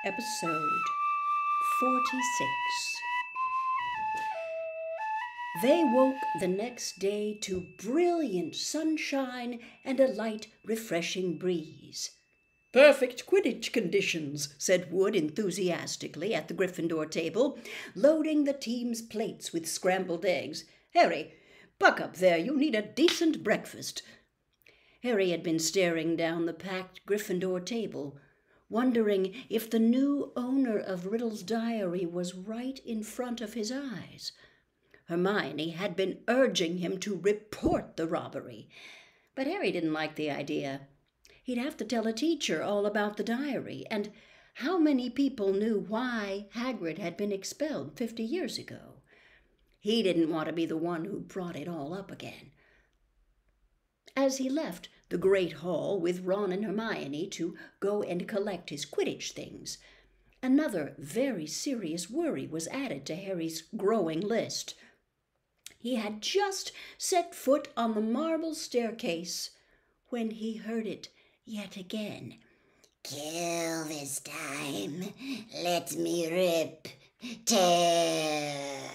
Episode 46. They woke the next day to brilliant sunshine and a light, refreshing breeze. "Perfect Quidditch conditions," said Wood enthusiastically at the Gryffindor table, loading the team's plates with scrambled eggs. "Harry, buck up there, you need a decent breakfast." Harry had been staring down the packed Gryffindor table, wondering if the new owner of Riddle's diary was right in front of his eyes. Hermione had been urging him to report the robbery, but Harry didn't like the idea. He'd have to tell a teacher all about the diary, and how many people knew why Hagrid had been expelled 50 years ago? He didn't want to be the one who brought it all up again. As he left the Great Hall with Ron and Hermione to go and collect his Quidditch things, another very serious worry was added to Harry's growing list. He had just set foot on the marble staircase when he heard it yet again. "Kill this time. Let me rip. Tear."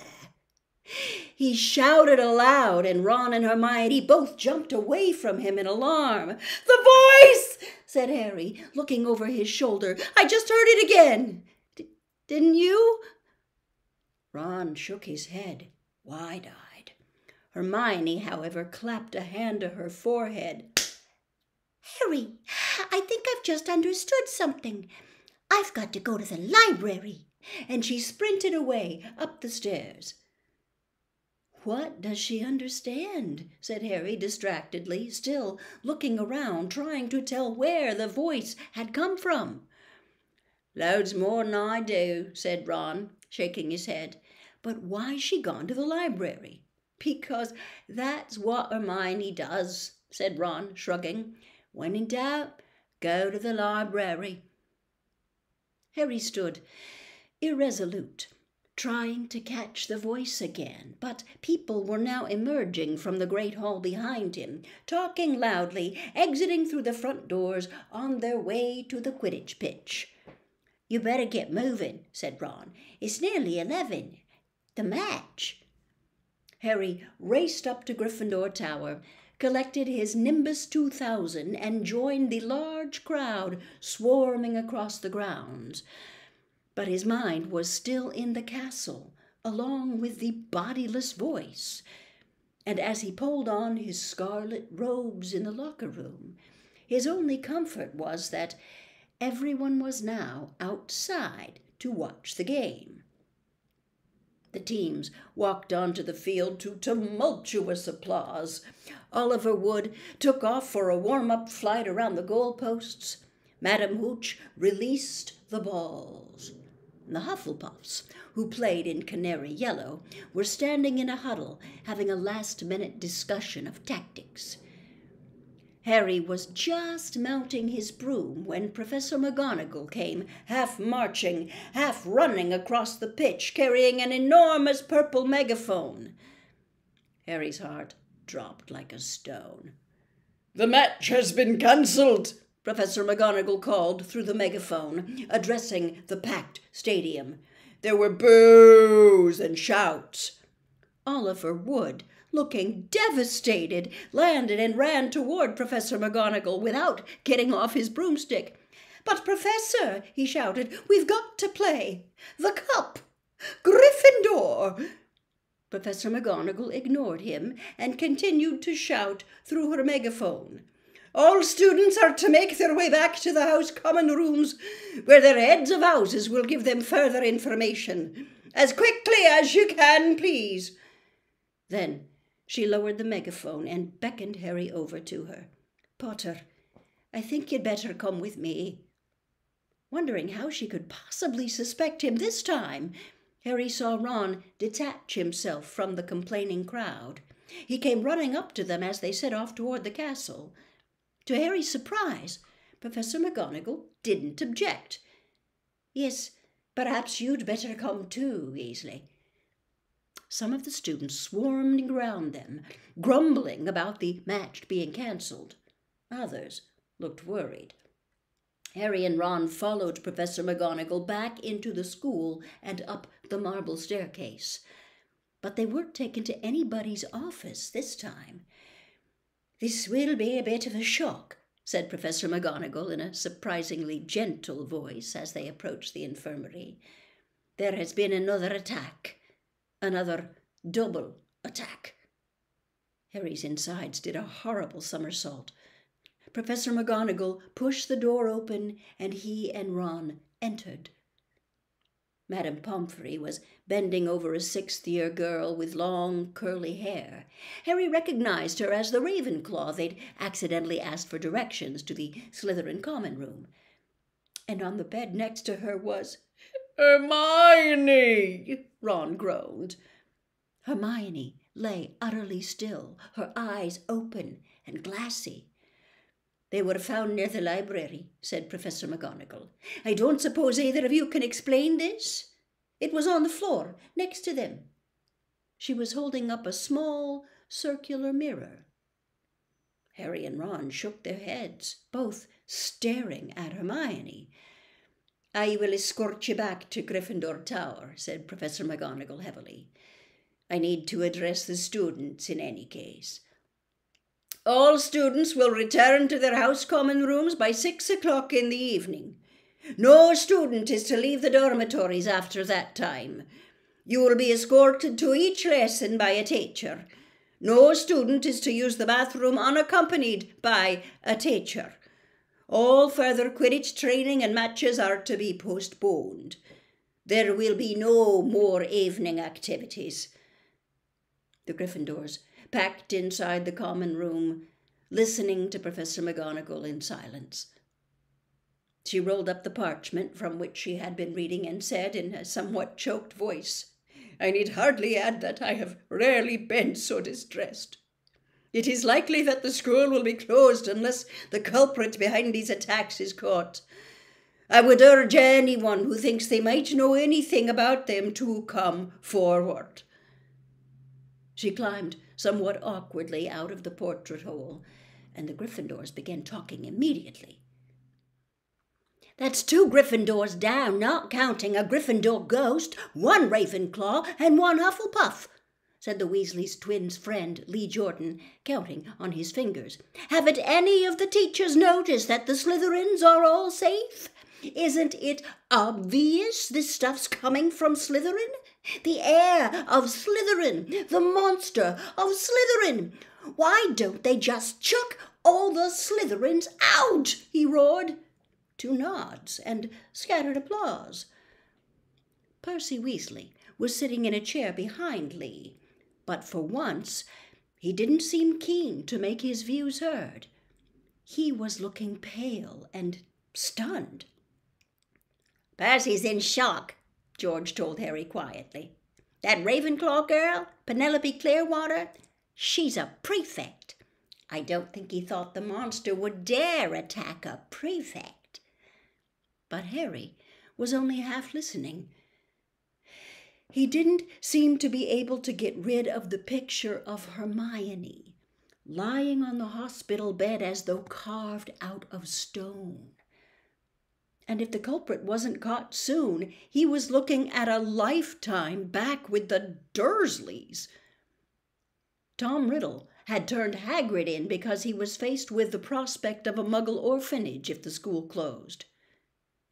He shouted aloud, and Ron and Hermione both jumped away from him in alarm. "The voice!" said Harry, looking over his shoulder. "I just heard it again." Didn't you?" Ron shook his head, wide-eyed. Hermione, however, clapped a hand to her forehead. "Harry, I think I've just understood something. I've got to go to the library." And she sprinted away up the stairs. "What does she understand?" said Harry distractedly, still looking around, trying to tell where the voice had come from. "Loads more'n I do," said Ron, shaking his head. "But why's she gone to the library?" "Because that's what Hermione does," said Ron, shrugging. "When in doubt, go to the library." Harry stood irresolute, trying to catch the voice again, but people were now emerging from the great hall behind him, talking loudly, exiting through the front doors on their way to the Quidditch pitch. "You better get moving," said Ron. "It's nearly 11. The match." Harry raced up to Gryffindor Tower, collected his Nimbus 2000, and joined the large crowd swarming across the grounds. But his mind was still in the castle, along with the bodiless voice. And as he pulled on his scarlet robes in the locker room, his only comfort was that everyone was now outside to watch the game. The teams walked onto the field to tumultuous applause. Oliver Wood took off for a warm-up flight around the goalposts. Madam Hooch released the balls. The Hufflepuffs, who played in canary yellow, were standing in a huddle, having a last-minute discussion of tactics. Harry was just mounting his broom when Professor McGonagall came, half marching, half running across the pitch, carrying an enormous purple megaphone. Harry's heart dropped like a stone. "The match has been cancelled," Professor McGonagall called through the megaphone, addressing the packed stadium. There were boos and shouts. Oliver Wood, looking devastated, landed and ran toward Professor McGonagall without getting off his broomstick. "But, Professor," he shouted, "we've got to play. The cup! Gryffindor!" Professor McGonagall ignored him and continued to shout through her megaphone. "All students are to make their way back to the House Common Rooms, where their heads of houses will give them further information. As quickly as you can, please." Then she lowered the megaphone and beckoned Harry over to her. "Potter, I think you'd better come with me." Wondering how she could possibly suspect him this time, Harry saw Ron detach himself from the complaining crowd. He came running up to them as they set off toward the castle. To Harry's surprise, Professor McGonagall didn't object. "Yes, perhaps you'd better come too, Weasley." Some of the students swarmed around them, grumbling about the match being cancelled. Others looked worried. Harry and Ron followed Professor McGonagall back into the school and up the marble staircase. But they weren't taken to anybody's office this time. "This will be a bit of a shock," said Professor McGonagall in a surprisingly gentle voice as they approached the infirmary. "There has been another attack. Another double attack." Harry's insides did a horrible somersault. Professor McGonagall pushed the door open, and he and Ron entered. Madame Pomfrey was bending over a sixth-year girl with long, curly hair. Harry recognized her as the Ravenclaw they'd accidentally asked for directions to the Slytherin common room. And on the bed next to her was "Hermione!" Ron groaned. Hermione lay utterly still, her eyes open and glassy. "They were found near the library," said Professor McGonagall. "I don't suppose either of you can explain this? It was on the floor, next to them." She was holding up a small, circular mirror. Harry and Ron shook their heads, both staring at Hermione. "I will escort you back to Gryffindor Tower," said Professor McGonagall heavily. "I need to address the students in any case. All students will return to their house common rooms by 6 o'clock in the evening. No student is to leave the dormitories after that time. You will be escorted to each lesson by a teacher. No student is to use the bathroom unaccompanied by a teacher. All further Quidditch training and matches are to be postponed. There will be no more evening activities." The Gryffindors packed inside the common room, listening to Professor McGonagall in silence. She rolled up the parchment from which she had been reading and said in a somewhat choked voice, "I need hardly add that I have rarely been so distressed. It is likely that the school will be closed unless the culprit behind these attacks is caught. I would urge anyone who thinks they might know anything about them to come forward." She climbed somewhat awkwardly out of the portrait hole, and the Gryffindors began talking immediately. "That's 2 Gryffindors down, not counting a Gryffindor ghost, 1 Ravenclaw, and 1 Hufflepuff," said the Weasley's twins' friend, Lee Jordan, counting on his fingers. "Haven't any of the teachers noticed that the Slytherins are all safe? Isn't it obvious this stuff's coming from Slytherin? The heir of Slytherin, the monster of Slytherin. Why don't they just chuck all the Slytherins out?" he roared. 2 nods and scattered applause. Percy Weasley was sitting in a chair behind Lee, but for once he didn't seem keen to make his views heard. He was looking pale and stunned. "Percy's in shock," George told Harry quietly. "That Ravenclaw girl, Penelope Clearwater, she's a prefect. I don't think he thought the monster would dare attack a prefect." But Harry was only half listening. He didn't seem to be able to get rid of the picture of Hermione, lying on the hospital bed as though carved out of stone. And if the culprit wasn't caught soon, he was looking at a lifetime back with the Dursleys. Tom Riddle had turned Hagrid in because he was faced with the prospect of a Muggle orphanage if the school closed.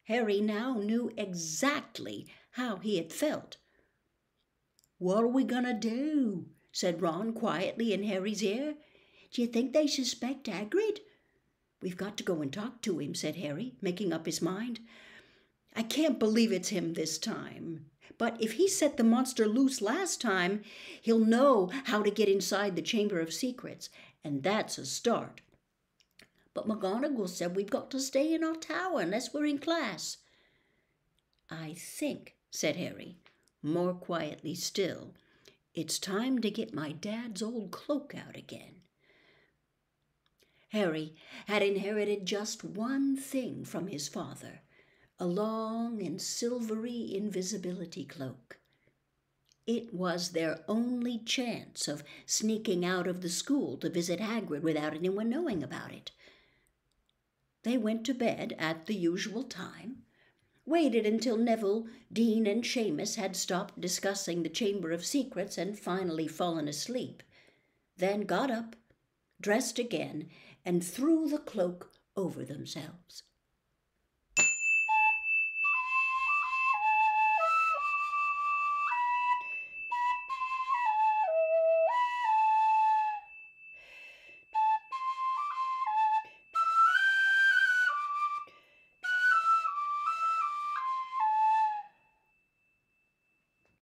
Harry now knew exactly how he had felt. "What are we gonna do?" said Ron quietly in Harry's ear. "Do you think they suspect Hagrid?" "We've got to go and talk to him," said Harry, making up his mind. "I can't believe it's him this time. But if he set the monster loose last time, he'll know how to get inside the Chamber of Secrets, and that's a start. But McGonagall said we've got to stay in our tower unless we're in class." "I think," said Harry, more quietly still, "it's time to get my dad's old cloak out again." Harry had inherited just one thing from his father, a long and silvery invisibility cloak. It was their only chance of sneaking out of the school to visit Hagrid without anyone knowing about it. They went to bed at the usual time, waited until Neville, Dean, and Seamus had stopped discussing the Chamber of Secrets and finally fallen asleep, then got up, dressed again, and threw the cloak over themselves.